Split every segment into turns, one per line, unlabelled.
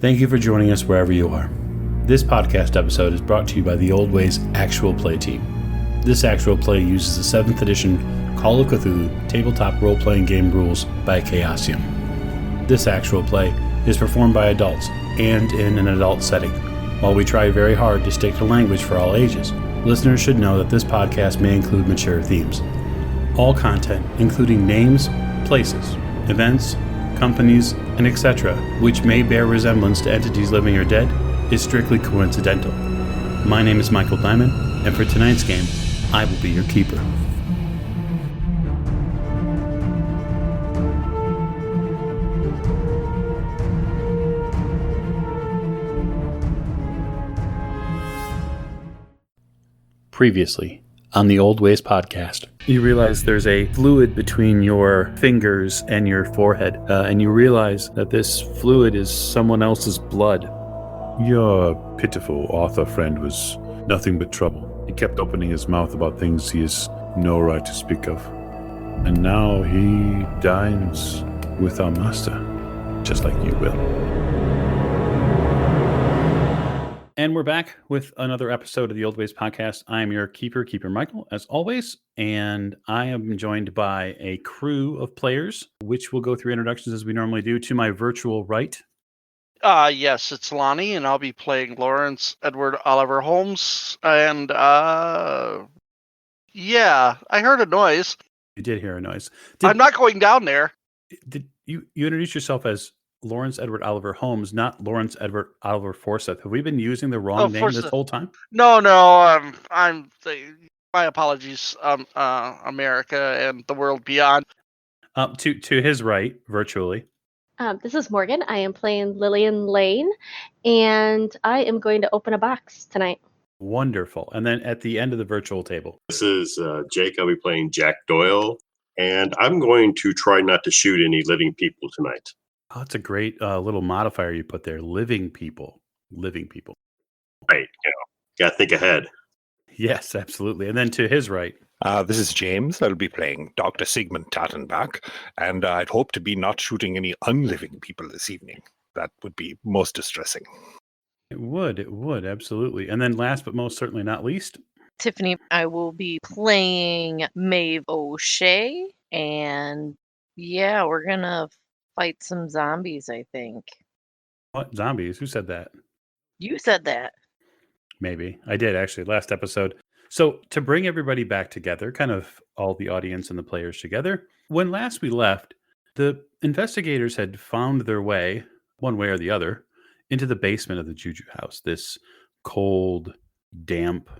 Thank you for joining us wherever you are. This podcast episode is brought to you by the Old Ways Actual Play team. This actual play uses the 7th edition Call of Cthulhu tabletop role-playing game rules by Chaosium. This actual play is performed by adults and in an adult setting. While we try very hard to stick to language for all ages, listeners should know that this podcast may include mature themes. All content, including names, places, events, companies, and etc., which may bear resemblance to entities living or dead, is strictly coincidental. My name is Michael Diamond, and for tonight's game, I will be your keeper. Previously on the Old Ways podcast, you realize there's a fluid between your fingers and your forehead, and you realize that this fluid is someone else's blood.
Your pitiful author friend was nothing but trouble. He kept opening his mouth about things he has no right to speak of. And now he dines with our master, just like you will.
And we're back with another episode of the Old Ways podcast. I am your Keeper Michael, as always, and I am joined by a crew of players, which we'll go through introductions as we normally do. To my virtual right.
Yes, it's Lonnie, and I'll be playing Lawrence Edward Oliver Holmes. And, yeah, I heard a noise.
You did hear a noise.
I'm not going down there.
Did you introduce yourself as Lawrence Edward Oliver Holmes, not Lawrence Edward Oliver Forsyth? Have we been using the wrong name this whole time?
No, my apologies, America and the world beyond.
To his right, virtually.
This is Morgan. I am playing Lillian Lane, and I am going to open a box tonight.
Wonderful. And then at the end of the virtual table.
This is Jake. I'll be playing Jack Doyle, and I'm going to try not to shoot any living people tonight.
Oh, that's a great little modifier you put there. Living people. Living people.
Right. Gotta think ahead.
Yes, absolutely. And then to his right.
This is James. I'll be playing Dr. Sigmund Tattenbach, and I'd hope to be not shooting any unliving people this evening. That would be most distressing.
It would, absolutely. And then last but most certainly not least,
Tiffany. I will be playing Maeve O'Shea, and yeah, we're gonna fight some zombies, I think.
What? Zombies? Who said that?
You said that.
Maybe. I did, actually, last episode. So to bring everybody back together, kind of all the audience and the players together, when last we left, the investigators had found their way, one way or the other, into the basement of the Juju house. This cold, damp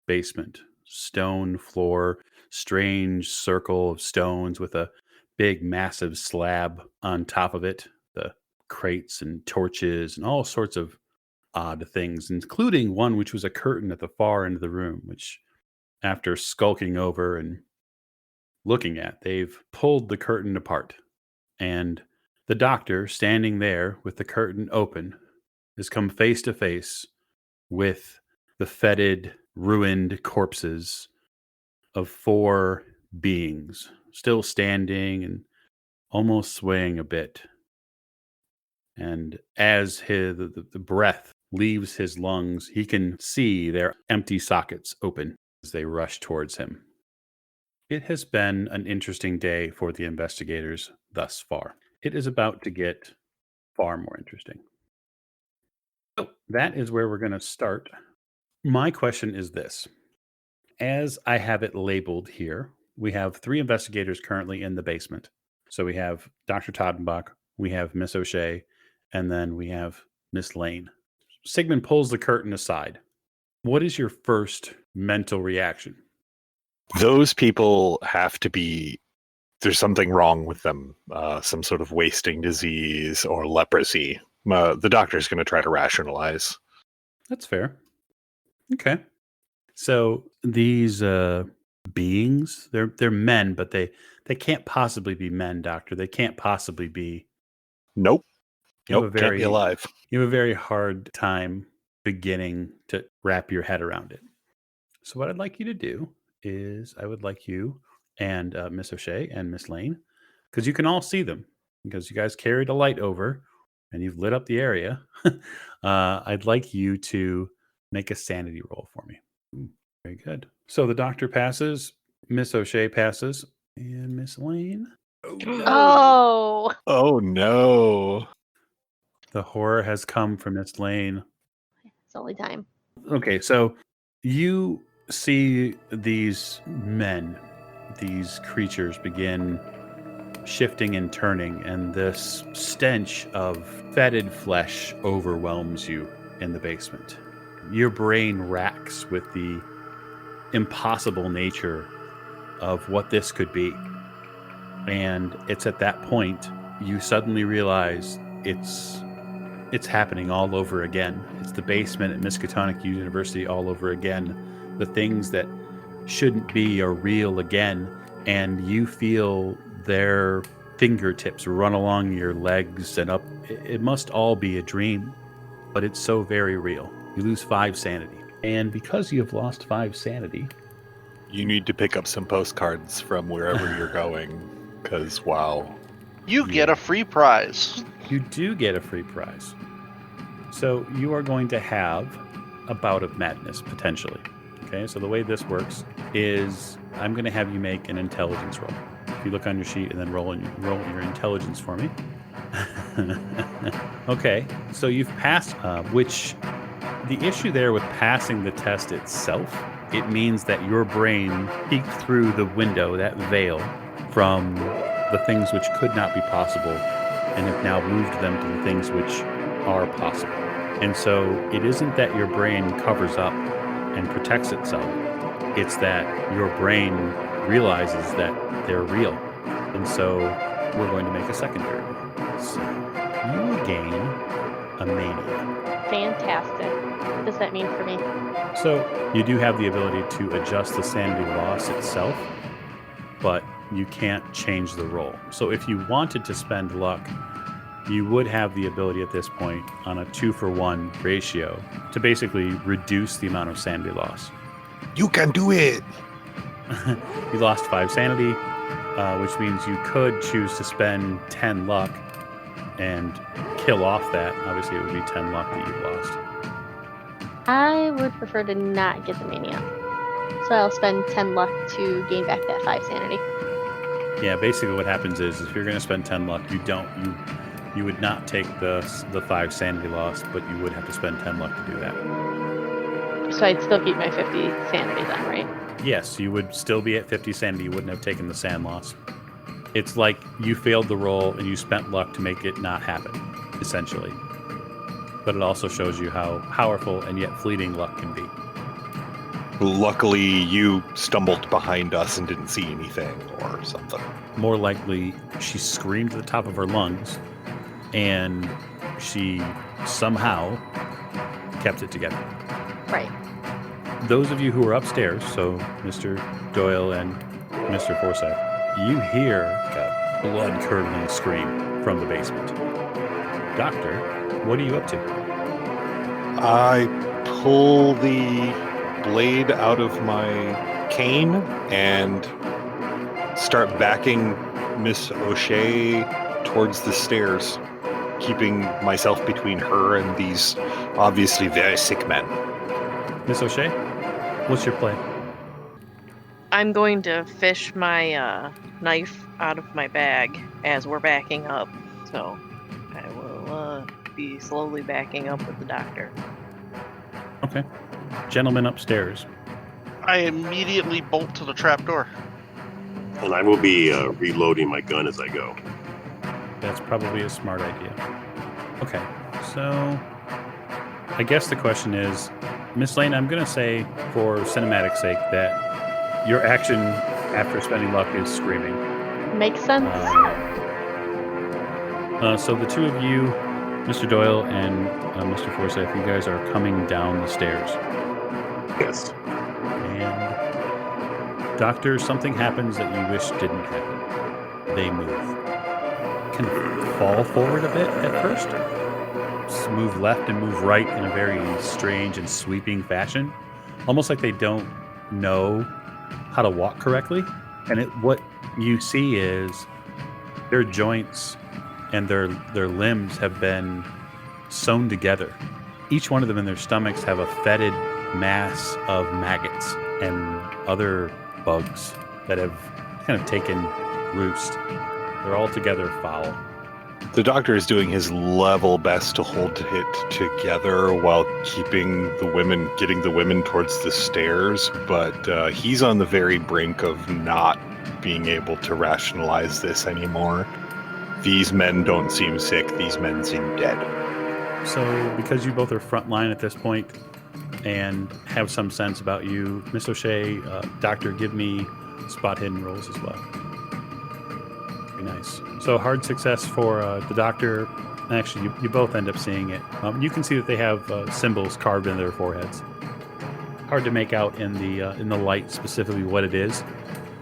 basement, stone floor, strange circle of stones with a big, massive slab on top of it, the crates and torches and all sorts of odd things, including one which was a curtain at the far end of the room, which, after skulking over and looking at, they've pulled the curtain apart. And the doctor, standing there with the curtain open, has come face to face with the fetid, ruined corpses of 4 beings, still standing and almost swaying a bit. And as the breath leaves his lungs, he can see their empty sockets open as they rush towards him. It has been an interesting day for the investigators thus far. It is about to get far more interesting. So that is where we're going to start. My question is this. As I have it labeled here, we have 3 investigators currently in the basement. So we have Dr. Toddenbach, we have Miss O'Shea, and then we have Miss Lane. Sigmund pulls the curtain aside. What is your first mental reaction?
Those people have to be, there's something wrong with them, some sort of wasting disease or leprosy. The doctor's going to try to rationalize.
That's fair. Okay. So these beings, they're men, but they can't possibly be men, Doctor. They can't possibly be.
Nope.
Can't
be alive.
You have a very hard time beginning to wrap your head around it. So what I'd like you to do is I would like you and Miss O'Shea and Miss Lane, because you can all see them, because you guys carried a light over, and you've lit up the area, I'd like you to make a sanity roll for me. Ooh, very good. So the doctor passes, Miss O'Shea passes, and Miss Lane. Oh, no.
Oh,
Oh no.
The horror has come for Miss Lane.
it's only time.
Okay, so you see these men, these creatures begin shifting and turning, and this stench of fetid flesh overwhelms you in the basement. Your brain racks with the impossible nature of what this could be. And it's at that point you suddenly realize it's happening all over again. It's the basement at Miskatonic University all over again. The things that shouldn't be are real again, and you feel their fingertips run along your legs and up. It must all be a dream, but it's so very real. You lose 5 sanity. And because you have lost 5 sanity,
You need to pick up some postcards from wherever you're going, because wow.
You get a free prize.
you do get a free prize. So you are going to have a bout of madness, potentially. Okay, so the way this works is I'm going to have you make an intelligence roll. If you look on your sheet and then roll your intelligence for me. Okay, so you've passed, which the issue there with passing the test itself, it means that your brain peeked through the window, that veil, from the things which could not be possible and have now moved them to the things which are possible. And so it isn't that your brain covers up and protects itself. It's that your brain realizes that they're real. And so we're going to make a secondary one. So you gain a mania.
Fantastic. What does that mean for me?
So you do have the ability to adjust the sanity loss itself, but you can't change the roll. So if you wanted to spend luck, you would have the ability at this point on a 2-for-1 ratio to basically reduce the amount of sanity loss.
You can do it!
You lost 5 sanity, which means you could choose to spend 10 luck and kill off that. Obviously, it would be 10 luck that you've lost.
I would prefer to not get the mania. So I'll spend 10 luck to gain back that 5 sanity.
Yeah, basically what happens is if you're going to spend 10 luck, you would not take the 5 sanity loss, but you would have to spend 10 luck to do that.
So I'd still keep my 50 sanity then, right?
Yes, you would still be at 50 sanity. You wouldn't have taken the sand loss. It's like you failed the roll and you spent luck to make it not happen, essentially. But it also shows you how powerful and yet fleeting luck can be.
Luckily, you stumbled behind us and didn't see anything or something.
More likely, she screamed at the top of her lungs and she somehow kept it together.
Right.
Those of you who are upstairs, so Mr. Doyle and Mr. Forsyth, you hear a blood-curdling scream from the basement. Doctor, what are you up to?
I pull the blade out of my cane and start backing Miss O'Shea towards the stairs, keeping myself between her and these obviously very sick men.
Miss O'Shea, what's your play?
I'm going to fish my knife out of my bag as we're backing up. So I will be slowly backing up with the doctor.
Okay. Gentlemen upstairs.
I immediately bolt to the trapdoor.
And I will be reloading my gun as I go.
That's probably a smart idea. Okay, so I guess the question is, Miss Lane, I'm going to say, for cinematic sake, that your action after spending luck is screaming.
Makes sense.
So the two of you, Mr. Doyle and Mr. Forsyth, you guys are coming down the stairs.
Yes.
And Doctor, something happens that you wish didn't happen. They move. Kind of fall forward a bit at first. Just move left and move right in a very strange and sweeping fashion. Almost like they don't know how to walk correctly. And what you see is their joints and their limbs have been sewn together. Each one of them in their stomachs have a fetid mass of maggots and other bugs that have kind of taken roost. They're all together foul.
The doctor is doing his level best to hold it together while getting the women towards the stairs, but he's on the very brink of not being able to rationalize this anymore. These men don't seem sick, these men seem dead.
So, because you both are frontline at this point and have some sense about you, Miss O'Shea, Doctor, give me spot hidden rolls as well. Very nice. So, hard success for the Doctor. Actually, you both end up seeing it. You can see that they have symbols carved in their foreheads. Hard to make out in the light specifically what it is,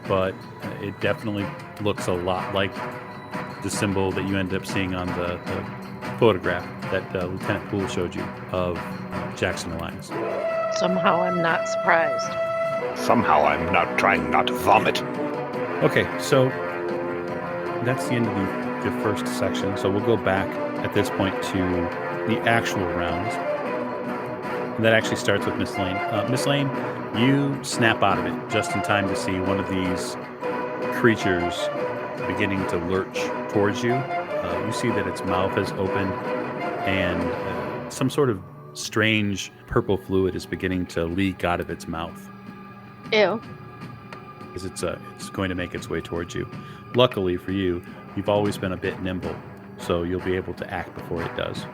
but it definitely looks a lot like the symbol that you ended up seeing on the photograph that Lieutenant Poole showed you of Jackson Alliance.
Somehow I'm not surprised.
Somehow I'm not trying not to vomit.
Okay, so that's the end of the first section. So we'll go back at this point to the actual rounds. And that actually starts with Miss Lane. Miss Lane, you snap out of it just in time to see one of these creatures beginning to lurch towards you. You see that its mouth is open and some sort of strange purple fluid is beginning to leak out of its mouth.
Ew.
Because it's going to make its way towards you. Luckily for you, you've always been a bit nimble, so you'll be able to act before it does.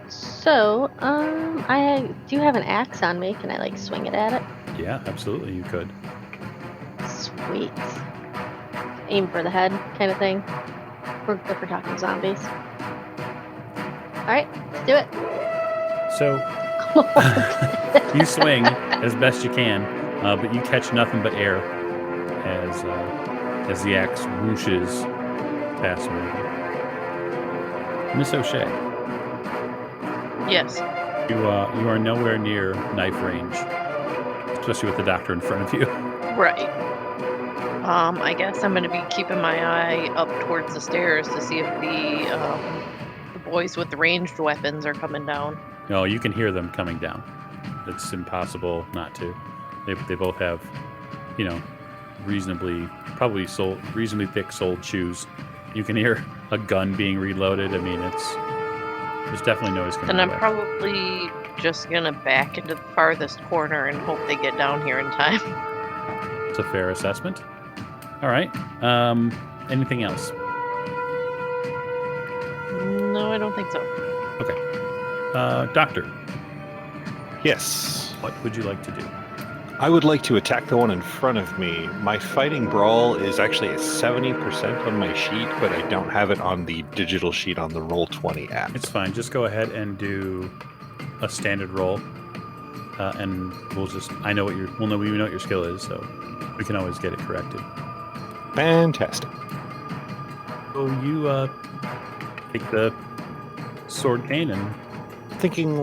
So, I do have an axe on me. Can I, swing it at it?
Yeah, absolutely, you could.
Sweet. Aim for the head kind of thing. If we're talking zombies. Alright, let's do it.
So, you swing as best you can, but you catch nothing but air as the axe whooshes past you. Miss O'Shea.
Yes.
You are nowhere near knife range, especially with the Doctor in front of you.
Right. I guess I'm going to be keeping my eye up towards the stairs to see if the boys with the ranged weapons are coming down.
No, you can hear them coming down. It's impossible not to. They both have, reasonably thick-soled shoes. You can hear a gun being reloaded. I mean, there's definitely noise coming.
And I'm
away.
probably just going to back into the farthest corner and hope they get down here in time.
It's a fair assessment. All right. Anything else?
No, I don't think so.
Okay. Doctor,
Yes.
what would you like to do?
I would like to attack the one in front of me. My fighting brawl is actually at 70% on my sheet, but I don't have it on the digital sheet on the Roll20 app.
It's fine. Just go ahead and do a standard roll, and we know what your skill is, so we can always get it corrected.
Fantastic.
So you take the sword cane and
Thinking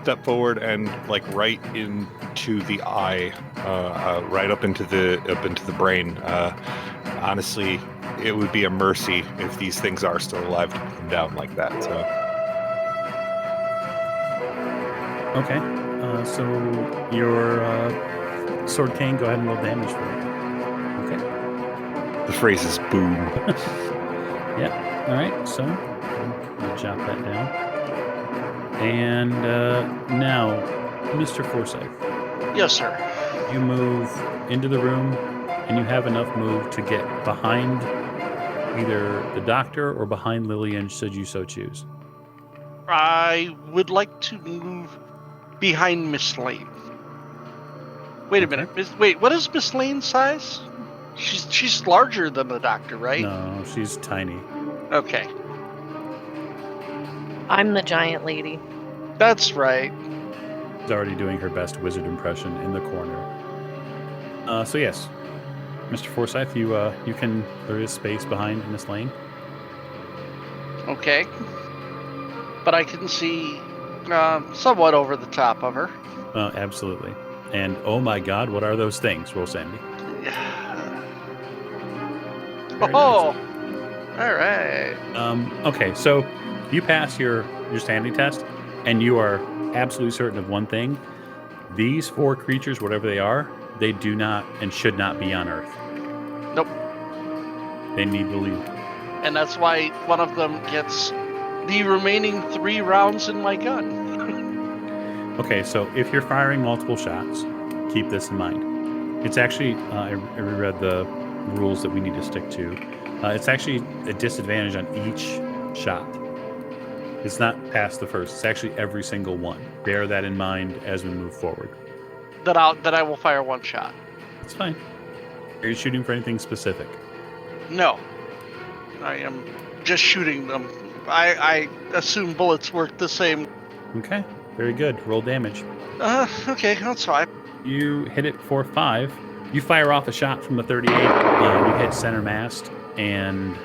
step forward and right into the eye, right up into the brain. Honestly, it would be a mercy if these things are still alive to put them down like that. So.
okay. So your sword cane, go ahead and roll damage for it. Okay.
The phrase is boom.
Yeah. All right. So I'll jot that down. And now, Mr. Forsyth.
Yes, sir.
You move into the room, and you have enough move to get behind either the Doctor or behind Lillian, should you so choose.
I would like to move behind Miss Lane. Wait a minute. What is Miss Lane's size? She's larger than the Doctor, right?
No, she's tiny.
Okay.
I'm the giant lady.
That's right.
She's already doing her best wizard impression in the corner. So yes, Mr. Forsyth, there is space behind Miss Lane.
Okay. But I can see somewhat over the top of her.
Absolutely. And oh my God, what are those things? Roll Sandy. Very
Oh, All right.
Okay, so you pass your standing test, and you are absolutely certain of one thing. These 4 creatures, whatever they do not and should not be on Earth.
Nope.
They need to leave.
And that's why one of them gets the remaining 3 rounds in my gun.
Okay, so if you're firing multiple shots, keep this in mind. It's actually, I reread the rules that we need to stick to. It's actually a disadvantage on each shot. It's not past the first. It's actually every single one. Bear that in mind as we move forward.
That I will fire 1 shot.
It's fine. Are you shooting for anything specific?
No. I am just shooting them. I assume bullets work the same.
Okay, very good. Roll damage.
Okay, that's fine.
You hit it for 5. You fire off a shot from the 38. You hit center mast, and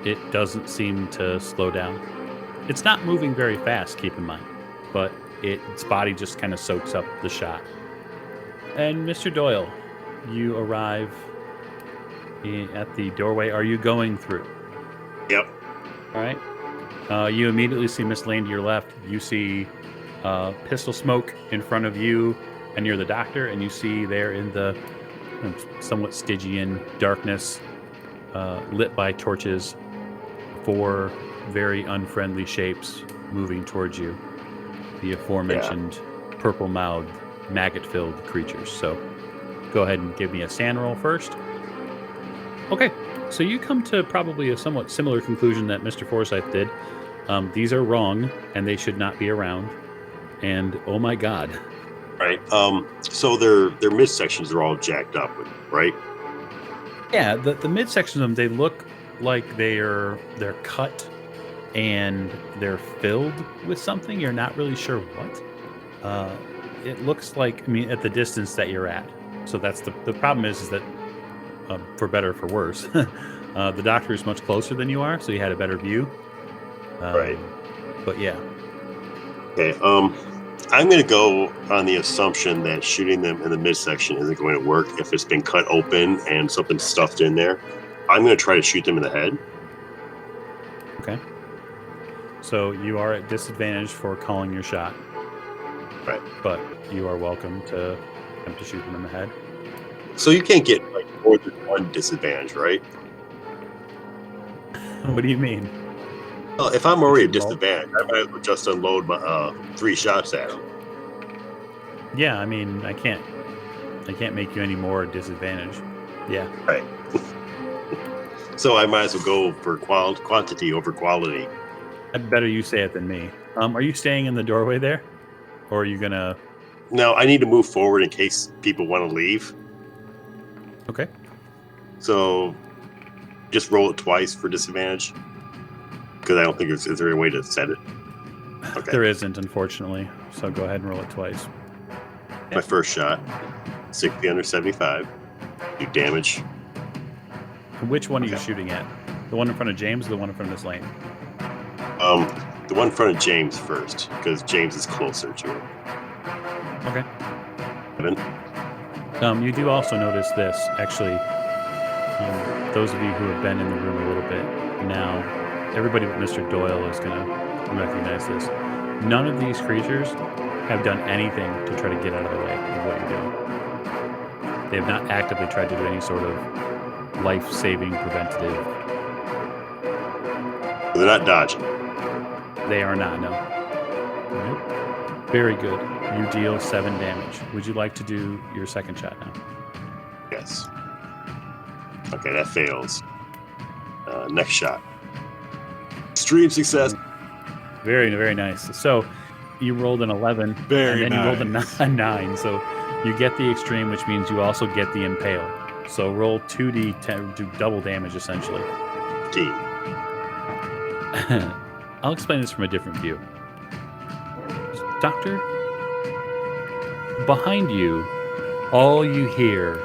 it doesn't seem to slow down. It's not moving very fast, keep in mind, but its body just kind of soaks up the shot. And Mr. Doyle, you arrive at the doorway. Are you going through?
Yep.
All right. You immediately see Miss Lane to your left. You see pistol smoke in front of you, and you're the doctor, and you see there in the somewhat Stygian darkness, lit by torches, 4 very unfriendly shapes moving towards you. The aforementioned purple-mouthed, maggot-filled creatures. So go ahead and give me a SAN roll first. Okay, so you come to probably a somewhat similar conclusion that Mr. Forsyth did. These are wrong, and they should not be around. And oh my god.
Right. So their midsections are all jacked up, right?
Yeah, the midsections of them, they look like they're cut and they're filled with something. You're not really sure what. It looks like, I mean, at the distance that you're at. So that's the problem is that, for better or for worse, the doctor is much closer than you are, so you had a better view.
Right.
But yeah.
Okay. I'm going to go on the assumption that shooting them in the midsection isn't going to work if it's been cut open and something stuffed in there. I'm going to try to shoot them in the head.
Okay. So you are at disadvantage for calling your shot.
Right.
But you are welcome to attempt to shoot them in the head.
So you can't get like more than 1 disadvantage, right?
What do you mean?
Well, if I'm already at disadvantage, I might as well just unload my 3 shots at them.
Yeah, I mean, I can't make you any more disadvantage. Yeah.
Right. So I might as well go for quantity over quality.
I'd better you say it than me. Are you staying in the doorway there? Or are you gonna...
No, I need to move forward in case people want to leave.
Okay.
So just roll it twice for disadvantage. Because I don't think is there a way to set it? Okay.
There isn't, unfortunately. So go ahead and roll it twice.
My first shot, 60 under 75. Do damage.
Which one are you shooting at? The one in front of James or the one in front of Miss Lane?
The one in front of James first, because James is closer to him.
Okay.
7.
You do also notice this, actually. Those of you who have been in the room a little bit now, everybody but Mr. Doyle is going to recognize this. None of these creatures have done anything to try to get out of the way of what you're doing. They have not actively tried to do any sort of life-saving preventative.
They're not dodging.
They are not, no. Nope. Very good. You deal 7 damage. Would you like to do your second shot now?
Yes. Okay, that fails. Next shot. Extreme success.
Very, very nice. So you rolled an 11,
Very
and then
nice.
you rolled a 9. So you get the extreme, which means you also get the impale. So roll 2d10, do double damage essentially.
15.
I'll explain this from a different view. Doctor, behind you, all you hear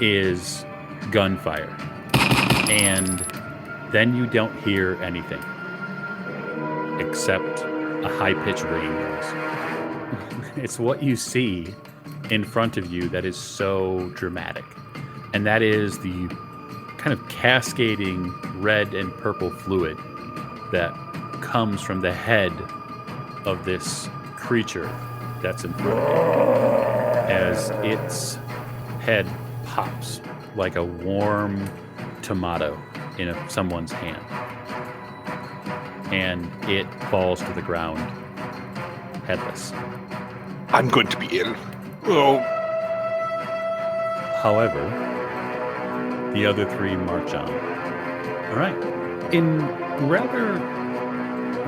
is gunfire. And then you don't hear anything except a high-pitched ringing noise. It's what you see in front of you that is so dramatic. And that is the kind of cascading red and purple fluid that comes from the head of this creature that's in front of you, as its head pops like a warm tomato in someone's hand, and it falls to the ground headless.
I'm going to be ill. Oh.
However, the other three march on. All right. In rather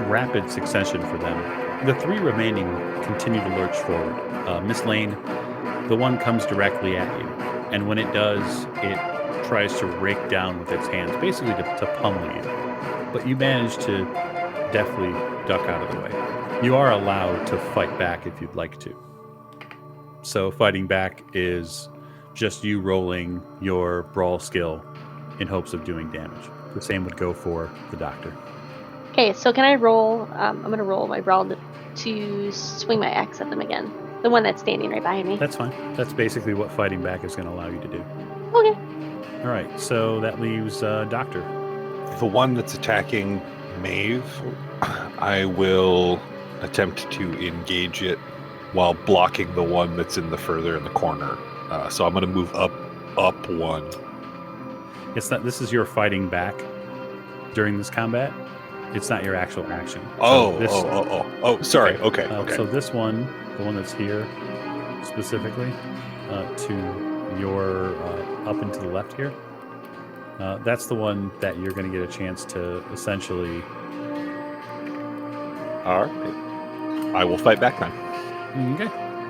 rapid succession for them, the three remaining continue to lurch forward. Miss Lane, the one comes directly at you, and when it does, it tries to rake down with its hands, basically to pummel you. But you manage to deftly duck out of the way. You are allowed to fight back if you'd like to. So fighting back is just you rolling your brawl skill in hopes of doing damage. The same would go for the doctor.
Okay, so can I roll? I'm going to roll my brawl to swing my axe at them again. The one that's standing right behind me.
That's fine. That's basically what fighting back is going to allow you to do.
Okay.
All right, so that leaves Doctor.
The one that's attacking Maeve, I will attempt to engage it while blocking the one that's further in the corner. So I'm going to move up one.
This is your fighting back during this combat. It's not your actual action.
Sorry. Okay.
So this one, the one that's here specifically, to your up and to the left here, that's the one that you're going to get a chance to essentially.
All right. I will fight back then.
Okay,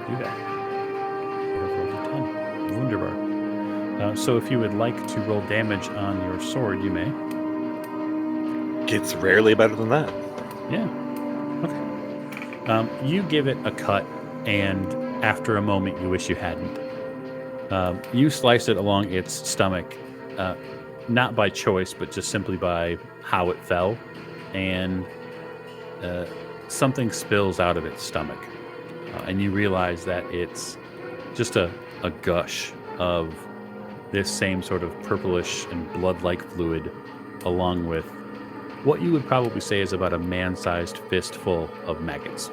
do that. Wunderbar. So if you would like to roll damage on your sword, you may.
It's rarely better than that.
Yeah. Okay. You give it a cut, and after a moment, you wish you hadn't. You slice it along its stomach, not by choice, but just simply by how it fell, and something spills out of its stomach. And you realize that it's just a gush of this same sort of purplish and blood-like fluid, along with what you would probably say is about a man-sized fistful of maggots.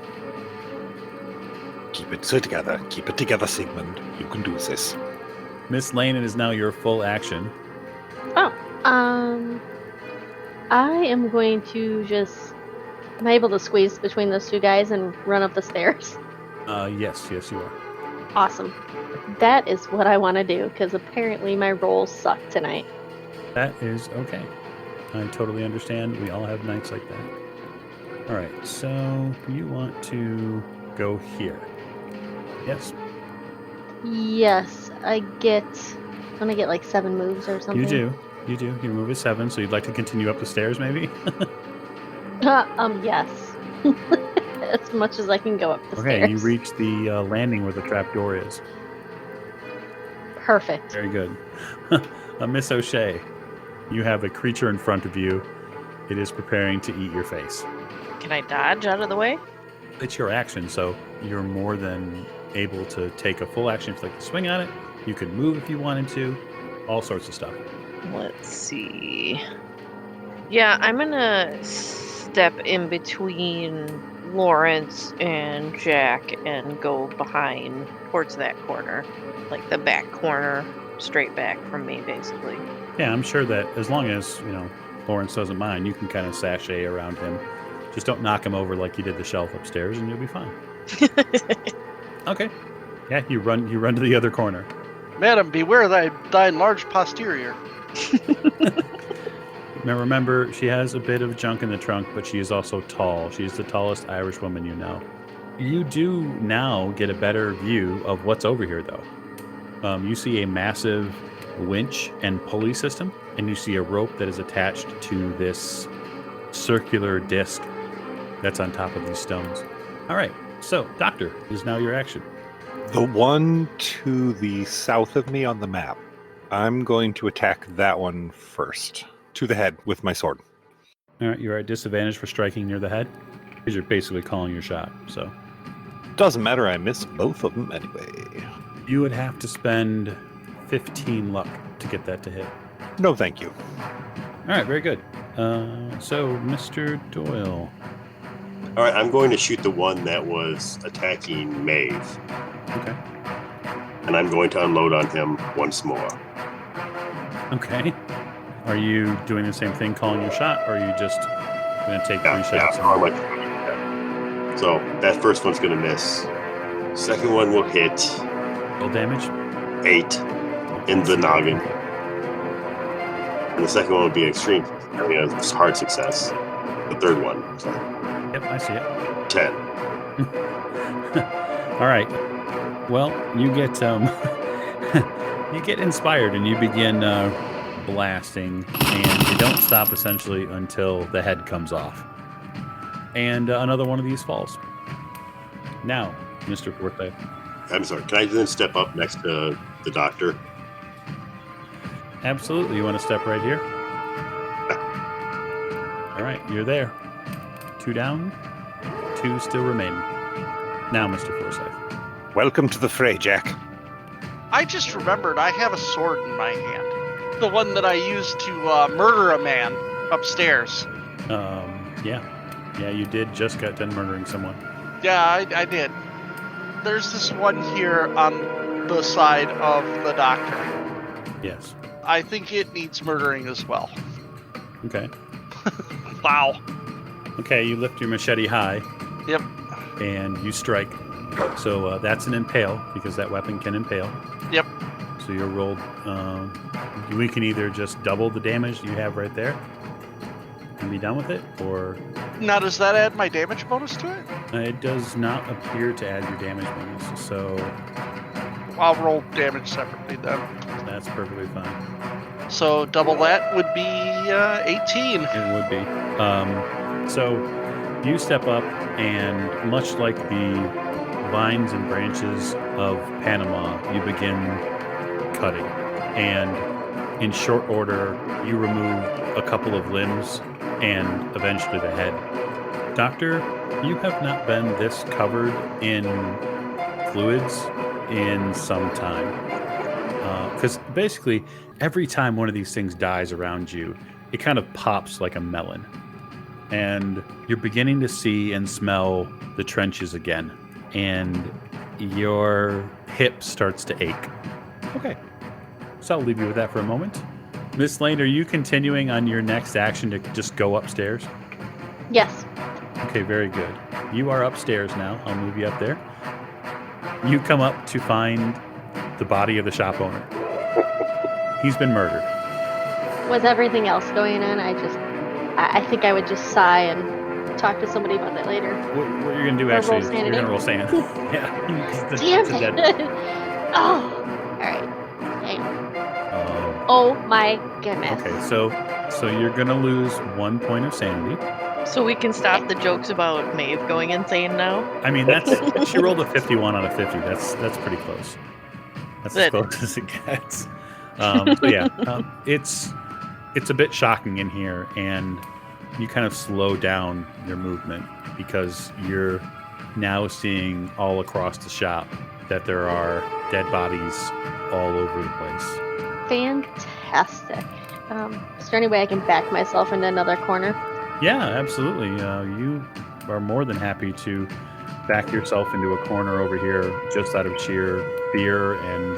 Keep it together. Keep it together, Sigmund. You can do this.
Miss Lane, it is now your full action.
Oh, I am going to just... Am I able to squeeze between those two guys and run up the stairs?
Yes, you are.
Awesome. That is what I want to do, because apparently my rolls suck tonight.
That is okay. I totally understand. We all have nights like that. All right, so you want to go here. Yes?
Yes, I'm gonna get like 7 moves or something.
You do. Your move is 7, so you'd like to continue up the stairs, maybe?
Yes. As much as I can go up the stairs.
Okay, you reach the landing where the trap door is.
Perfect.
Very good. Miss O'Shea, you have a creature in front of you. It is preparing to eat your face.
Can I dodge out of the way?
It's your action, so you're more than able to take a full action if you'd like to swing on it. You could move if you wanted to. All sorts of stuff.
Let's see. Yeah, I'm gonna step in between Lawrence and Jack and go behind towards that corner. Like the back corner, straight back from me, basically.
Yeah, I'm sure that as long as, Lawrence doesn't mind, you can kind of sashay around him. Just don't knock him over like you did the shelf upstairs, and you'll be fine. Okay. Yeah, you run to the other corner.
Madam, beware thy large posterior.
Now remember, she has a bit of junk in the trunk, but she is also tall. She is the tallest Irish woman you know. You do now get a better view of what's over here, though. You see a massive winch and pulley system, and you see a rope that is attached to this circular disc that's on top of these stones. All right, so, Doctor, is now your action.
The one to the south of me on the map, I'm going to attack that one first. To the head with my sword.
All right, you're at disadvantage for striking near the head, because you're basically calling your shot, so.
Doesn't matter, I miss both of them anyway.
You would have to spend 15 luck to get that to hit.
No, thank you.
All right, very good. So, Mr. Doyle.
All right, I'm going to shoot the one that was attacking Maeve,
Okay.
and I'm going to unload on him once more.
Okay. Are you doing the same thing, calling your shot, or are you just going to take 3 shots?
Yeah, so that first one's going to miss. Second one will hit.
Roll damage?
8 in the noggin. And the second one will be extreme. I mean, it's hard success. The third one. Sorry.
Yep, I see it.
10.
All right. Well, you get you get inspired and you begin blasting, and you don't stop essentially until the head comes off, and another one of these falls. Now, Mr. Forsyth.
I'm sorry. Can I then step up next to the doctor?
Absolutely. You want to step right here? All right, you're there. 2 down, 2 still remain. Now, Mr. Forsyth.
Welcome to the fray, Jack.
I just remembered I have a sword in my hand. The one that I used to murder a man upstairs.
Yeah, you did just got done murdering someone.
Yeah, I did. There's this one here on the side of the doctor.
Yes.
I think it needs murdering as well.
Okay.
Wow.
Okay, you lift your machete high.
Yep.
And you strike. So that's an impale, because that weapon can impale.
Yep.
So you're rolled. We can either just double the damage you have right there and be done with it, or...
Now, does that add my damage bonus to it?
It does not appear to add your damage bonus, so
I'll roll damage separately then.
that's perfectly fine.
So double that would be 18.
It would be. So you step up, and much like the vines and branches of Panama, you begin cutting. And in short order, you remove a couple of limbs and eventually the head. Doctor, you have not been this covered in fluids in some time. Because basically, every time one of these things dies around you, it kind of pops like a melon. And you're beginning to see and smell the trenches again. And your hip starts to ache. Okay. So I'll leave you with that for a moment. Miss Lane, are you continuing on your next action to just go upstairs?
Yes.
Okay, very good. You are upstairs now. I'll move you up there. You come up to find the body of the shop owner. He's been murdered.
Was everything else going on? I think I would just sigh and talk to somebody about that later.
What you're going to do
Or
actually
roll
is you're
sanity.
going to roll sand. Yeah.
Damn
It's a dead-
it! Oh, all right. Hang on. Oh my goodness.
Okay, so you're going to lose 1 point of sanity.
So we can stop the jokes about Maeve going insane now?
I mean, she rolled a 51 out of 50. That's pretty close. That's as
Good.
close as it gets. So yeah, it's a bit shocking in here, and you kind of slow down your movement because you're now seeing all across the shop that there are dead bodies all over the place.
Fantastic. Is there any way I can back myself into another corner?
Yeah, absolutely. You are more than happy to back yourself into a corner over here just out of sheer fear and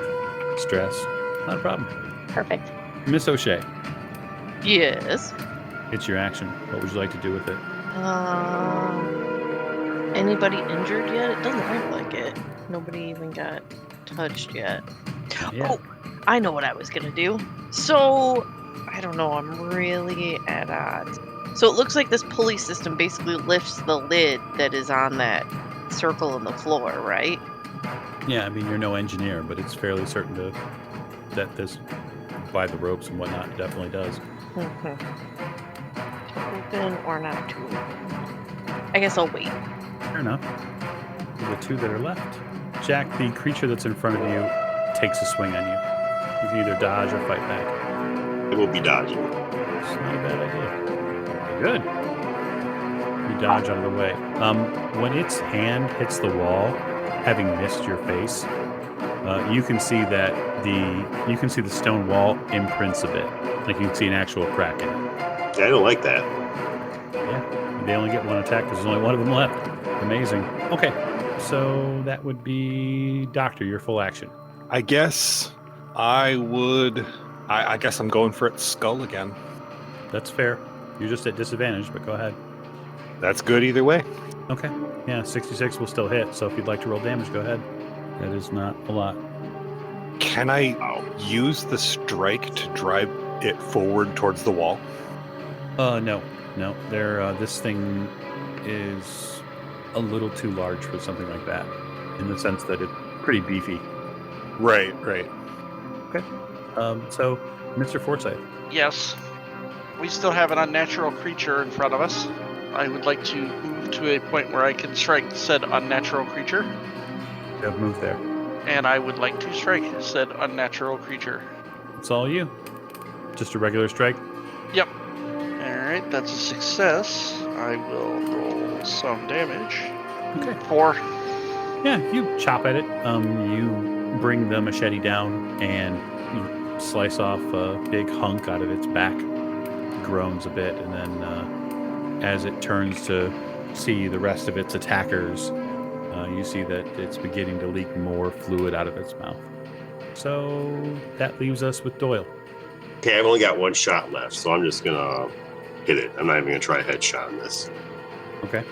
stress. Not a problem.
Perfect.
Miss O'Shea,
Yes.
it's your action. What would you like to do with it?
Anybody injured yet? It doesn't look like it. Nobody even got touched yet.
Yeah.
Oh, I know what I was gonna do. So, I don't know, I'm really at odds. So it looks like this pulley system basically lifts the lid that is on that circle in the floor, right?
Yeah, I mean, you're no engineer, but it's fairly certain that this, by the ropes and whatnot, it definitely does.
To open or not to open. I guess I'll wait.
Fair enough. For the 2 that are left, Jack, the creature that's in front of you takes a swing on you. You can either dodge or fight back.
I will be dodging.
It's not a bad idea. Good. You dodge out of the way. When its hand hits the wall, having missed your face, you can see that the stone wall imprints a bit, Like you can see an actual crack in it.
Yeah, I don't like that.
Yeah, they only get one attack because there's only one of them left. Amazing. Okay, so that would be Doctor, your full action.
I guess I would. I guess I'm going for its skull again.
That's fair. You're just at disadvantage, but go ahead.
That's good either way.
Okay. Yeah, 66 will still hit, so if you'd like to roll damage, go ahead. That is not a lot.
Can I use the strike to drive it forward towards the wall?
No. This thing is a little too large for something like that, in the sense that it's pretty beefy.
Right.
Okay. So, Mr. Forsyth.
Yes. We still have an unnatural creature in front of us. I would like to move to a point where I can strike said unnatural creature.
You have moved there.
And I would like to strike said unnatural creature.
It's all you. Just a regular strike?
Yep. Alright, that's a success. I will roll some damage.
Okay.
4.
Yeah, you chop at it. You bring the machete down and you slice off a big hunk out of its back. It groans a bit, and then as it turns to see the rest of its attackers, you see that it's beginning to leak more fluid out of its mouth. So that leaves us with Doyle.
Okay, I've only got one shot left, so I'm just gonna hit it. I'm not even gonna try a headshot on this.
Okay.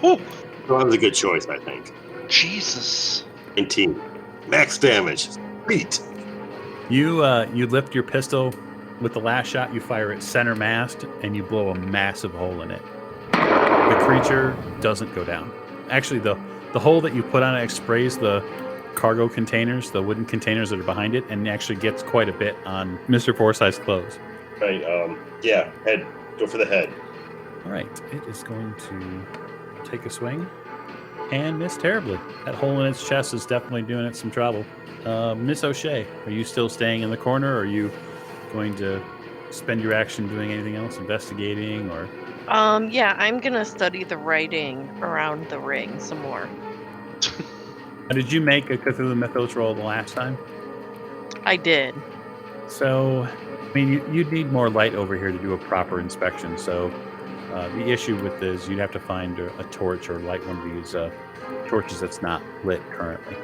Oh,
Well, that was a good choice, I think.
Jesus.
19. Max damage. Sweet.
You lift your pistol. With the last shot, you fire it center mast, and you blow a massive hole in it. The creature doesn't go down. Actually, the hole that you put on it sprays the cargo containers, the wooden containers that are behind it, and actually gets quite a bit on Mr. Forsyth's clothes.
Right, yeah, head. Go for the head.
All right, it is going to take a swing and miss terribly. That hole in its chest is definitely doing it some trouble. Miss O'Shea, are you still staying in the corner, or are you going to spend your action doing anything else, investigating, or?
Yeah, I'm gonna study the writing around the ring some more.
Did you make a Cthulhu Mythos roll the last time?
I did.
So, I mean, you'd need more light over here to do a proper inspection. So, the issue with this, you'd have to find a torch or light one of these torches that's not lit currently.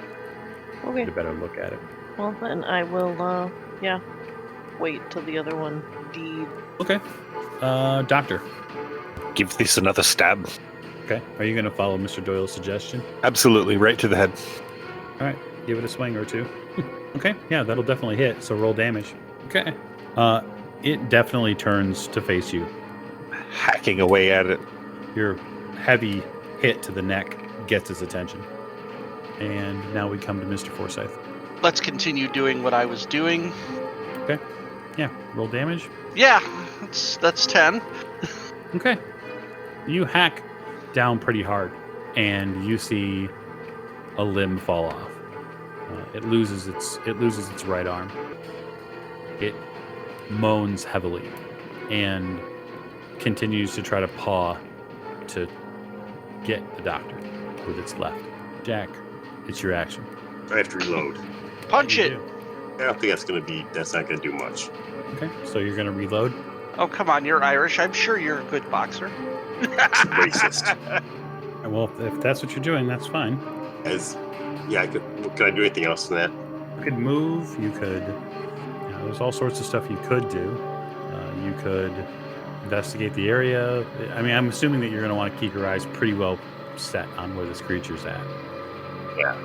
Okay.
Get a better look at it.
Well, then I will, wait till the other one deed.
Okay. Doctor.
Give this another stab.
Okay. Are you going to follow Mr. Doyle's suggestion?
Absolutely, right to the head.
All right. Give it a swing or two. Okay. Yeah, that'll definitely hit. So roll damage. Okay. It definitely turns to face you.
Hacking away at it.
Your heavy hit to the neck gets its attention. And now we come to Mr. Forsyth.
Let's continue doing what I was doing.
Okay. Yeah. Roll damage.
Yeah, that's 10.
Okay. You hack down pretty hard, and you see a limb fall off. It loses its right arm. It moans heavily and continues to try to paw to get the doctor with its left. Jack, it's your action.
I have to reload.
Punch it.
I don't think that's not gonna do much.
Okay, so you're going to reload.
Oh, come on, you're Irish. I'm sure you're a good boxer.
Racist.
Well, if that's what you're doing, that's fine.
Can I do anything else than that?
You could move. You could. There's all sorts of stuff you could do. You could investigate the area. I mean, I'm assuming that you're going to want to keep your eyes pretty well set on where this creature's at.
Yeah.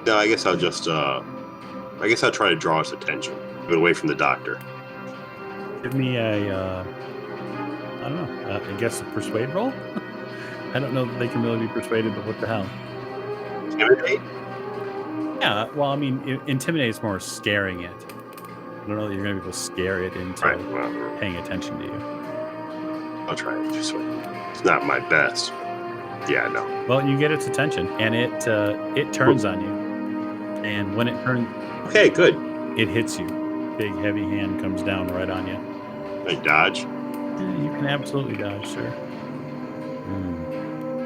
No, I guess I'll just. I'll try to draw its attention, get away from the doctor.
Give me a. I don't know. I guess a persuade roll. I don't know that they can really be persuaded, but what the hell?
Intimidate?
Yeah. Well, I mean, intimidate is more scaring it. I don't know that you're going to be able to scare it into paying attention to you.
I'll try it. Just it's not my best. Yeah, no.
Well, you get its attention, and it turns on you. And when it turns,
Okay, good.
it hits you. Big heavy hand comes down right on you.
I dodge.
Yeah, you can absolutely dodge, sir.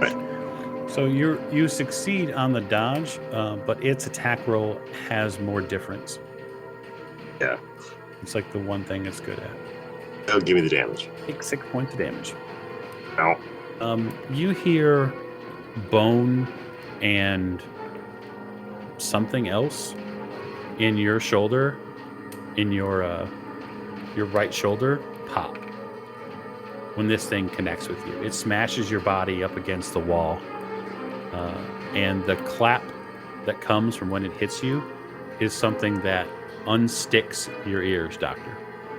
Right.
So you succeed on the dodge, but its attack roll has more difference.
Yeah.
It's like the one thing it's good at.
That'll give me the damage.
Take 6 points of damage.
Ow.
You hear bone and something else in your shoulder, in your right shoulder, pop. When this thing connects with you, it smashes your body up against the wall, and the clap that comes from when it hits you is something that unsticks your ears, Doctor.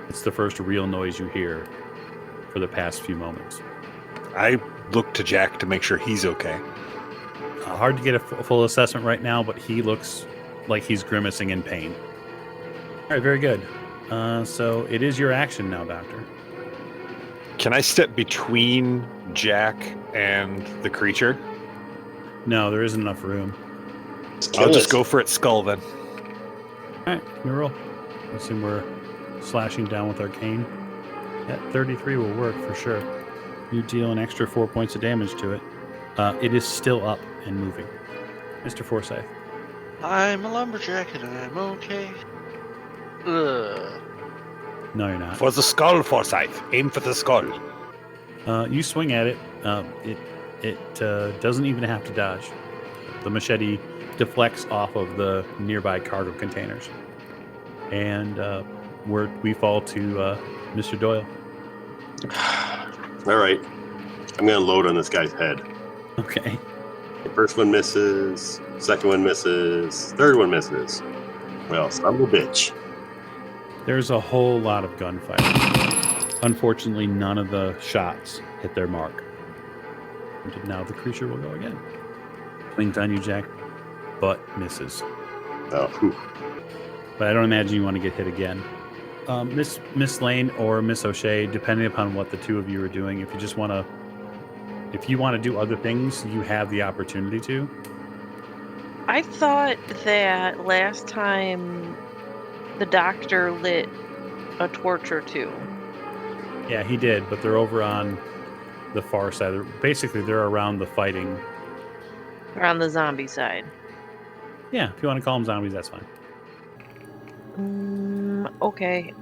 It's the first real noise you hear for the past few moments.
I look to Jack to make sure he's okay.
Hard to get a full assessment right now, but he looks like he's grimacing in pain. All right, very good. So it is your action now, Doctor.
Can I step between Jack and the creature?
No, there isn't enough room.
I'll just go for its skull then.
All right, give me a roll. Assume we're slashing down with our cane. That 33 will work for sure. You deal an extra 4 points of damage to it. It is still up and moving. Mr. Forsyth.
I'm a lumberjack and I'm okay. Ugh.
No, you're not.
For the skull, Forsyth. Aim for the skull.
You swing at it. It doesn't even have to dodge. The machete deflects off of the nearby cargo containers. And we fall to Mr. Doyle.
All right. I'm going to load on this guy's head.
Okay.
The first one misses. Second one misses. Third one misses. Well, son of a bitch.
There's a whole lot of gunfire. Unfortunately, none of the shots hit their mark. And now the creature will go again. Swings on you, Jack, but misses.
Oh, whew.
But I don't imagine you want to get hit again. Miss Lane or Miss O'Shea, depending upon what the two of you are doing, if you want to do other things, you have the opportunity to.
I thought that last time the doctor lit a torch or two.
Yeah, he did, but they're over on the far side. Basically, they're around the fighting.
Or on the zombie side.
Yeah, if you want to call them zombies, that's fine.
Okay.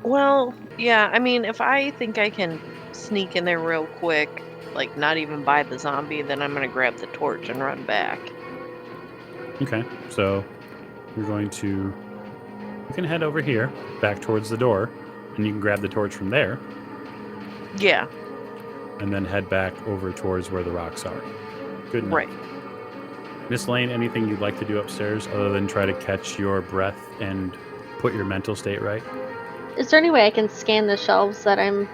Well, yeah, I mean, if I think I can sneak in there real quick, like not even by the zombie, then I'm going to grab the torch and run back.
Okay, so you're going to... You can head over here, back towards the door, and you can grab the torch from there.
Yeah.
And then head back over towards where the rocks are. Good enough.
Right.
Miss Lane, anything you'd like to do upstairs other than try to catch your breath and put your mental state right?
Is there any way I can scan the shelves that I'm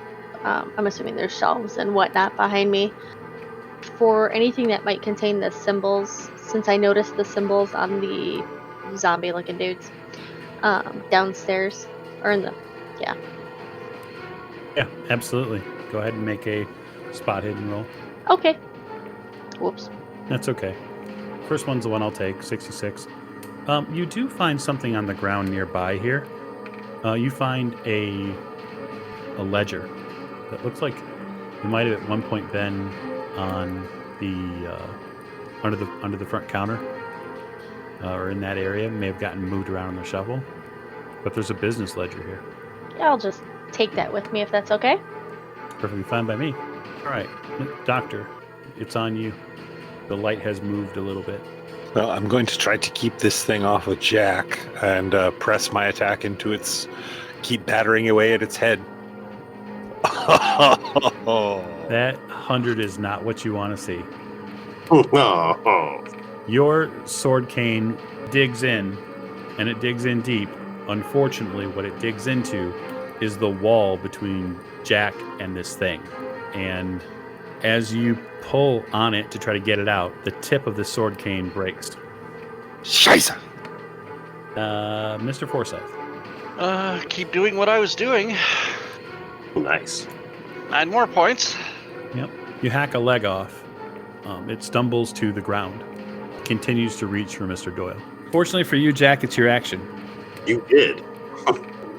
assuming there's shelves and whatnot behind me for anything that might contain the symbols, since I noticed the symbols on the zombie looking dudes downstairs or in the
Yeah, absolutely. Go ahead and make a spot hidden roll.
Okay. Whoops.
That's okay. First one's the one I'll take, 66. You do find something on the ground nearby here. You find a ledger that looks like it might have at one point been on the under the front counter or in that area. May have gotten moved around on the shovel, but there's a business ledger here.
Yeah, I'll just take that with me if that's okay.
Perfectly fine by me. All right, Doctor, it's on you. The light has moved a little bit.
Well, I'm going to try to keep this thing off of Jack and press my attack into its... Keep battering away at its head.
That 100 is not what you want to see.
Oh.
Your sword cane digs in, and it digs in deep. Unfortunately, what it digs into is the wall between Jack and this thing. And as you pull on it to try to get it out, the tip of the sword cane breaks.
Scheiße!
Mr. Forsyth.
Keep doing what I was doing.
Nice.
9 more points.
Yep. You hack a leg off. It stumbles to the ground. Continues to reach for Mr. Doyle. Fortunately for you, Jack, it's your action.
You did.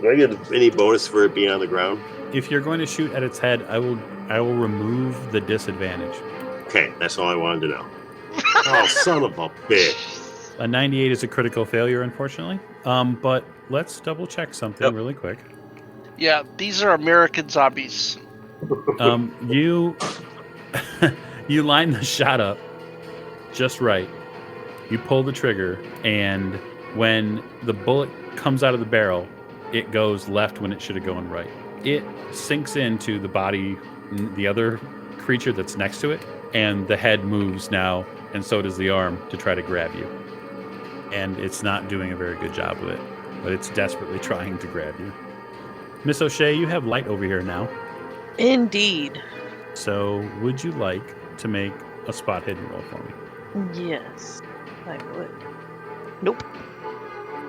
Do I get any bonus for it being on the ground?
If you're going to shoot at its head, I will remove the disadvantage.
Okay, that's all I wanted to know. Oh, son of a bitch.
A 98 is a critical failure, unfortunately. But let's double check something really quick.
Yeah, these are American zombies.
You you line the shot up just right. You pull the trigger, and when the bullet comes out of the barrel, it goes left when it should have gone right. It sinks into the body, the other creature that's next to it, and the head moves now, and so does the arm to try to grab you. And it's not doing a very good job of it, but it's desperately trying to grab you. Miss O'Shea, you have light over here now.
Indeed.
So would you like to make a spot hidden roll for me?
Yes, I would. Nope.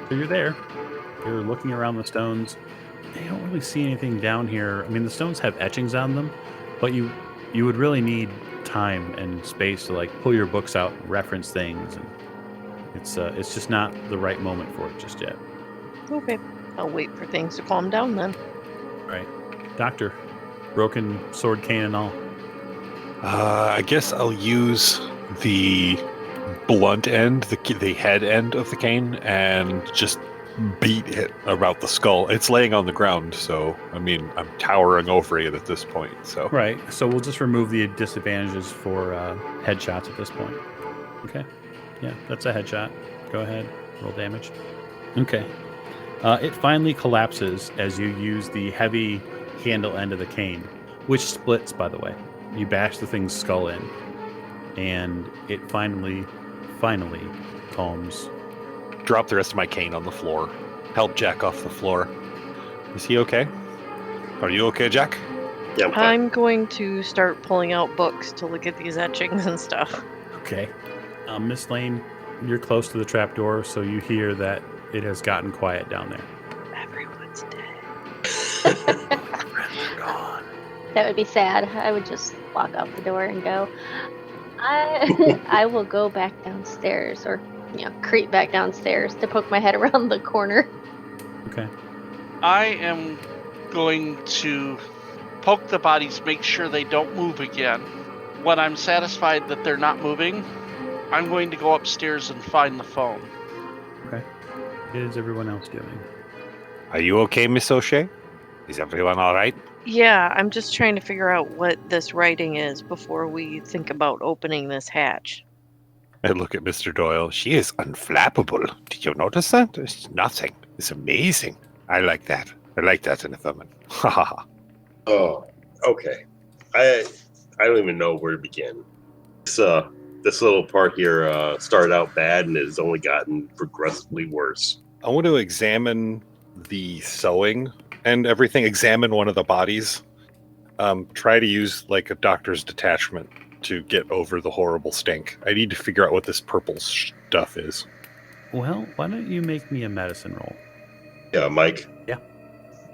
So you're there. You're looking around the stones. You don't really see anything down here. I mean, the stones have etchings on them, but you would really need time and space to like pull your books out and reference things. And it's just not the right moment for it just yet.
Okay. I'll wait for things to calm down then.
Right. Doctor, broken sword, cane, and all.
I guess I'll use the blunt end, the head end of the cane, and just beat it about the skull. It's laying on the ground, so I mean, I'm towering over it at this point. So
Right. So we'll just remove the disadvantages for headshots at this point. Okay. Yeah, that's a headshot. Go ahead. Roll damage. Okay. It finally collapses as you use the heavy handle end of the cane, which splits, by the way. You bash the thing's skull in, and it finally calms.
drop the rest of my cane on the floor. Help Jack off the floor. Is he okay? Are you okay, Jack?
Yeah, I'm fine.
I'm going to start pulling out books to look at these etchings and stuff.
Okay. Miss Lane, you're close to the trapdoor, so you hear that it has gotten quiet down there.
Everyone's dead.
Friends are gone.
That would be sad. I would just walk out the door and go. I will go back downstairs, or creep back downstairs to poke my head around the corner.
Okay.
I am going to poke the bodies, make sure they don't move again. When I'm satisfied that they're not moving, I'm going to go upstairs and find the phone.
Okay. What is everyone else doing?
Are you okay, Miss O'Shea? Is everyone all right?
Yeah, I'm just trying to figure out what this writing is before we think about opening this hatch.
I look at Mr. Doyle. She is unflappable. Did you notice that? It's nothing. It's amazing. I like that. I like that in a woman. Ha ha ha.
Oh, okay. I don't even know where to begin. This little part here started out bad and has only gotten progressively worse.
I want to examine the sewing and everything. Examine one of the bodies. Try to use like a doctor's detachment to get over the horrible stink. I need to figure out what this purple stuff is.
Well, why don't you make me a medicine roll?
Yeah, Mike.
Yeah.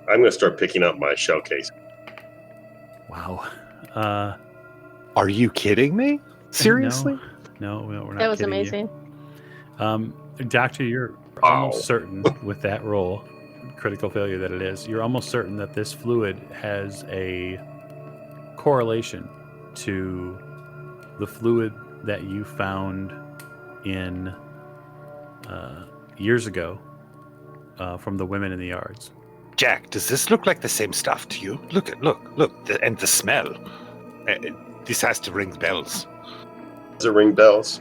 I'm going to start picking up my shell case.
Wow.
Are you kidding me? Seriously?
No, we're not.
That was
kidding
amazing.
You. Doctor, you're almost certain with that roll, critical failure that it is, you're almost certain that this fluid has a correlation to the fluid that you found in years ago from the women in the yards.
Jack, does this look like the same stuff to you? Look, and the smell. This has to ring bells.
Does it ring bells?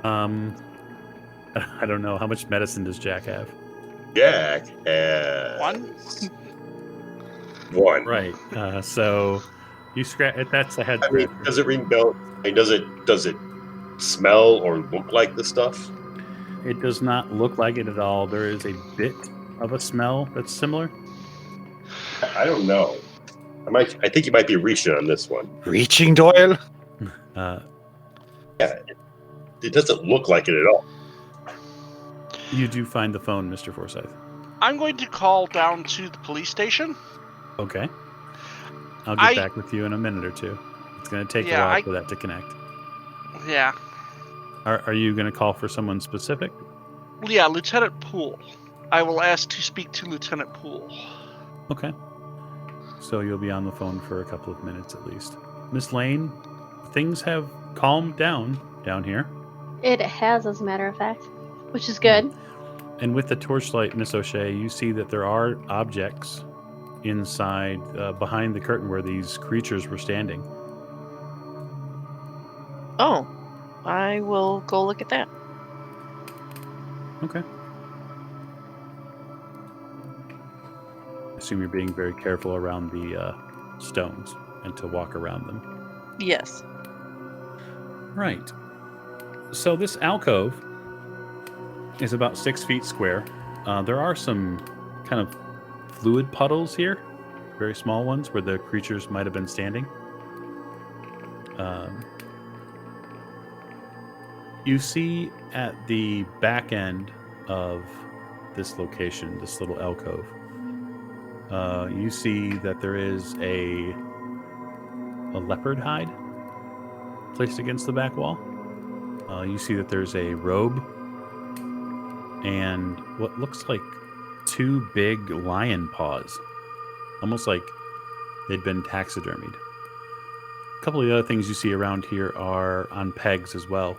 I don't know. How much medicine does Jack have?
Jack has... One.
Right. So you scratch. That's a head.
I mean, does it ring bells? I mean, does it smell or look like the stuff?
It does not look like it at all. There is a bit of a smell that's similar.
I don't know. I think you might be reaching on this one.
Reaching, Doyle?
Yeah, it doesn't look like it at all.
You do find the phone, Mr. Forsyth.
I'm going to call down to the police station.
Okay. I'll get back with you in a minute or two. It's going to take a while for that to connect.
Yeah.
Are you going to call for someone specific?
Yeah, Lieutenant Poole. I will ask to speak to Lieutenant Poole.
Okay. So you'll be on the phone for a couple of minutes at least. Miss Lane, things have calmed down here.
It has, as a matter of fact, which is good.
And with the torchlight, Miss O'Shea, you see that there are objects inside, behind the curtain where these creatures were standing.
Oh, I will go look at that.
Okay. I assume you're being very careful around the stones and to walk around them.
Yes.
Right. So this alcove is about 6 feet square. There are some kind of fluid puddles here, very small ones where the creatures might have been standing. You see at the back end of this location, this little alcove, you see that there is a leopard hide placed against the back wall. You see that there's a robe and what looks like 2 big lion paws, almost like they'd been taxidermied. A couple of the other things you see around here are on pegs as well.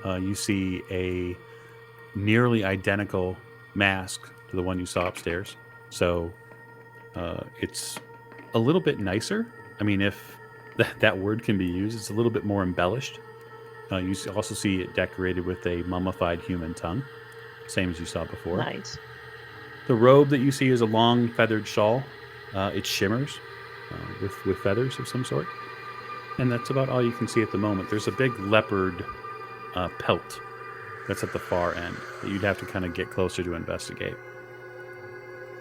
You see a nearly identical mask to the one you saw upstairs. So it's a little bit nicer. I mean, if that word can be used, it's a little bit more embellished. You also see it decorated with a mummified human tongue, same as you saw before.
Nice.
The robe that you see is a long feathered shawl. It shimmers with feathers of some sort. And that's about all you can see at the moment. There's a big leopard pelt that's at the far end that you'd have to kind of get closer to investigate.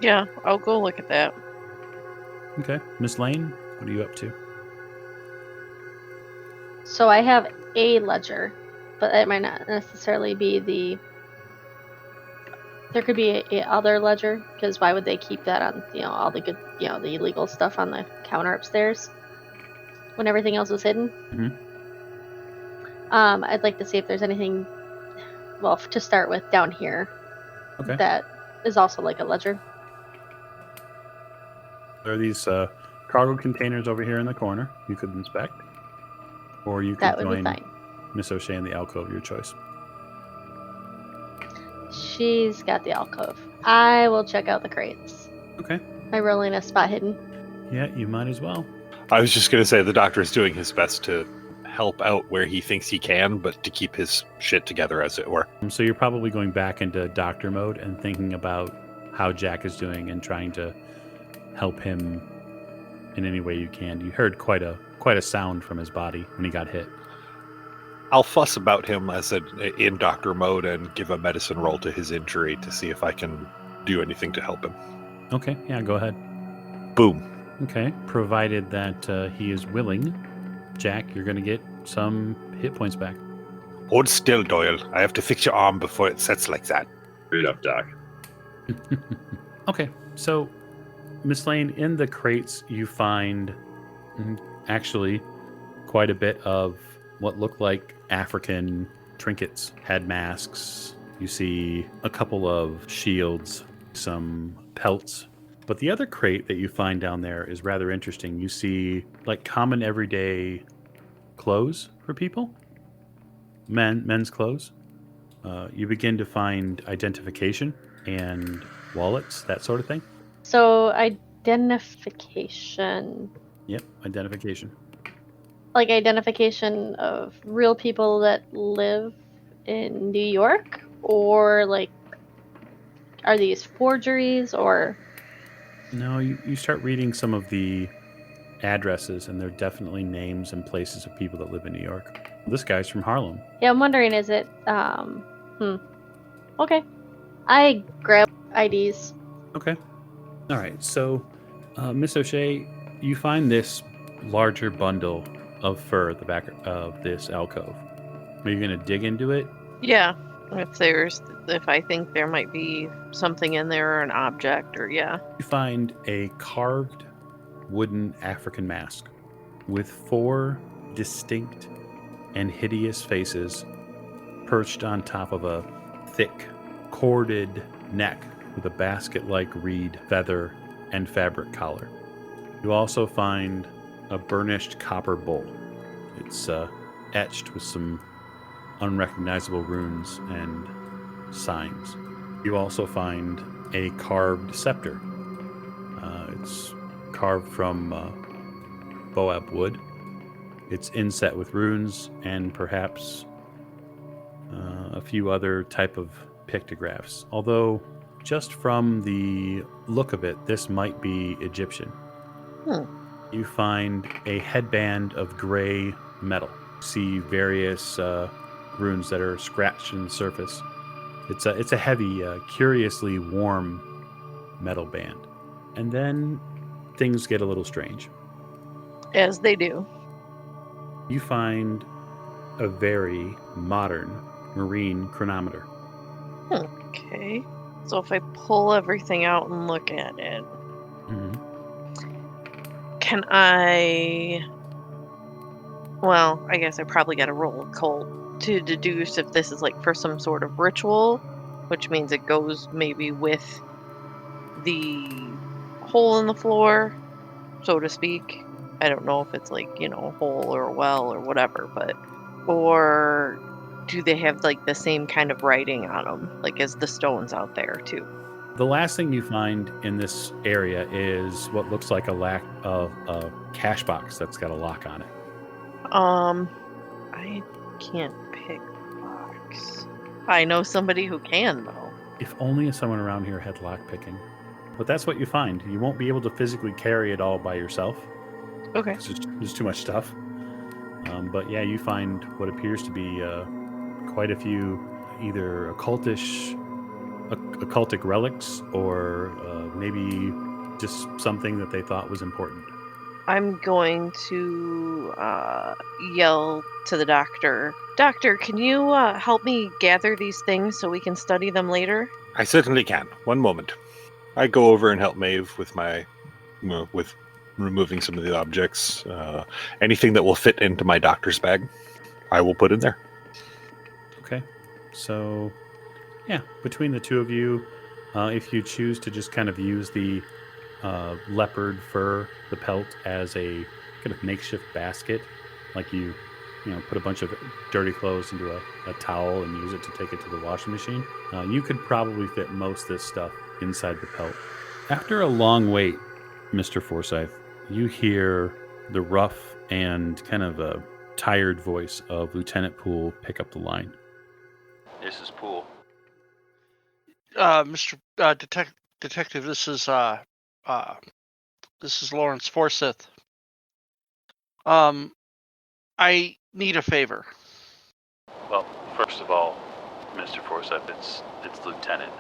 Yeah, I'll go look at that.
Okay. Miss Lane, what are you up to?
So I have a ledger, but it might not necessarily be the... There could be a other ledger, because why would they keep that on, all the good, the illegal stuff on the counter upstairs when everything else was hidden?
Mm-hmm.
I'd like to see if there's anything, well, to start with down here,
Okay.
that is also like a ledger.
There are these cargo containers over here in the corner you could inspect, or you could
That would be
join
fine.
Miss O'Shea in the alcove, your choice.
She's got the alcove. I will check out the crates.
Okay.
Am I rolling a spot hidden?
Yeah, you might as well.
I was just going to say the doctor is doing his best to help out where he thinks he can, but to keep his shit together, as it were.
So you're probably going back into doctor mode and thinking about how Jack is doing and trying to help him in any way you can. You heard quite a sound from his body when he got hit.
I'll fuss about him in doctor mode and give a medicine roll to his injury to see if I can do anything to help him.
Okay, yeah, go ahead.
Boom.
Okay, provided that he is willing, Jack, you're going to get some hit points back.
Hold still, Doyle. I have to fix your arm before it sets like that.
Straight up, Doc.
Okay, so Miss Lane, in the crates you find actually quite a bit of what looked like African trinkets, head masks. You see a couple of shields, some pelts. But the other crate that you find down there is rather interesting. You see like common everyday clothes for people, men's clothes. You begin to find identification and wallets, that sort of thing.
So identification.
Yep, identification.
Like identification of real people that live in New York? Or like, are these forgeries or...
No, you start reading some of the addresses, and they're definitely names and places of people that live in New York. This guy's from Harlem.
Yeah, I'm wondering, is it... Okay. I grab IDs.
Okay. All right, so Miss O'Shea, you find this larger bundle of fur at the back of this alcove. Are you going to dig into it?
Yeah. If I think there might be something in there or an object, or yeah.
You find a carved wooden African mask with 4 distinct and hideous faces perched on top of a thick, corded neck with a basket-like reed feather and fabric collar. You also find a burnished copper bowl. It's etched with some unrecognizable runes and signs. You also find a carved scepter. It's carved from boab wood. It's inset with runes and perhaps a few other type of pictographs. Although, just from the look of it, this might be Egyptian. You find a headband of gray metal. See various runes that are scratched in the surface. It's a heavy, curiously warm metal band. And then things get a little strange.
As they do.
You find a very modern marine chronometer.
Okay. So if I pull everything out and look at it, can I... Well, I guess I probably got to roll occult to deduce if this is like for some sort of ritual, which means it goes maybe with the hole in the floor, so to speak. I don't know if it's like, a hole or a well or whatever, but... Or do they have like the same kind of writing on them, like as the stones out there too?
The last thing you find in this area is what looks like a cash box that's got a lock on it.
I can't pick locks. I know somebody who can, though.
If only someone around here had lock picking. But that's what you find. You won't be able to physically carry it all by yourself.
Okay.
'Cause there's too much stuff. But yeah, you find what appears to be quite a few either occultic relics or maybe just something that they thought was important.
I'm going to yell to the doctor. Doctor, can you help me gather these things so we can study them later?
I certainly can. One moment. I go over and help Maeve with with removing some of the objects. Anything that will fit into my doctor's bag, I will put in there.
Okay. So, yeah, between the two of you, if you choose to just kind of use the leopard fur, the pelt, as a kind of makeshift basket, like you put a bunch of dirty clothes into a towel and use it to take it to the washing machine, you could probably fit most of this stuff inside the pelt. After a long wait, Mr. Forsyth, you hear the rough and kind of a tired voice of Lieutenant Poole pick up the line.
This is Poole.
Mr. Detective, this is Lawrence Forsyth. I need a favor.
Well, first of all, Mr. Forsyth, it's Lieutenant.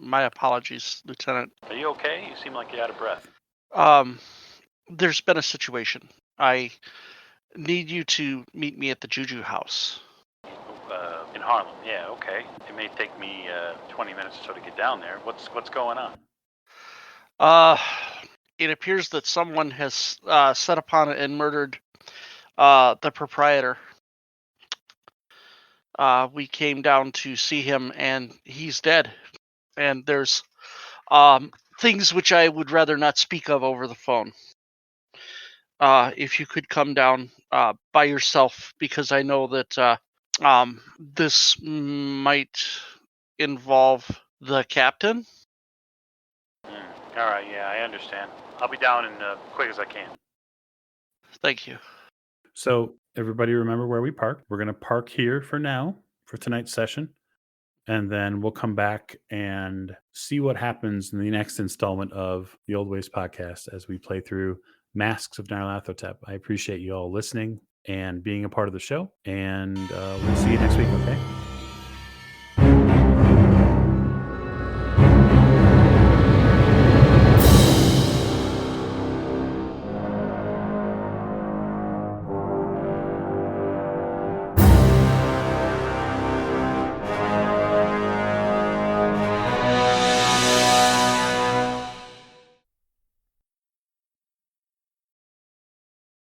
My apologies, Lieutenant.
Are you okay? You seem like you're out of breath.
There's been a situation. I need you to meet me at the Juju house.
In Harlem, yeah, okay. It may take me 20 minutes or so to get down there. What's going on?
It appears that someone has set upon and murdered the proprietor. We came down to see him, and he's dead. And there's things which I would rather not speak of over the phone. If you could come down by yourself, because I know that this might involve the captain.
All right, yeah, I understand. I'll be down as quick as I can.
Thank you.
So everybody remember where we parked. We're going to park here for now for tonight's session. And then we'll come back and see what happens in the next installment of the Old Ways podcast as we play through Masks of Nyarlathotep. I appreciate you all listening and being a part of the show. And we'll see you next week, okay?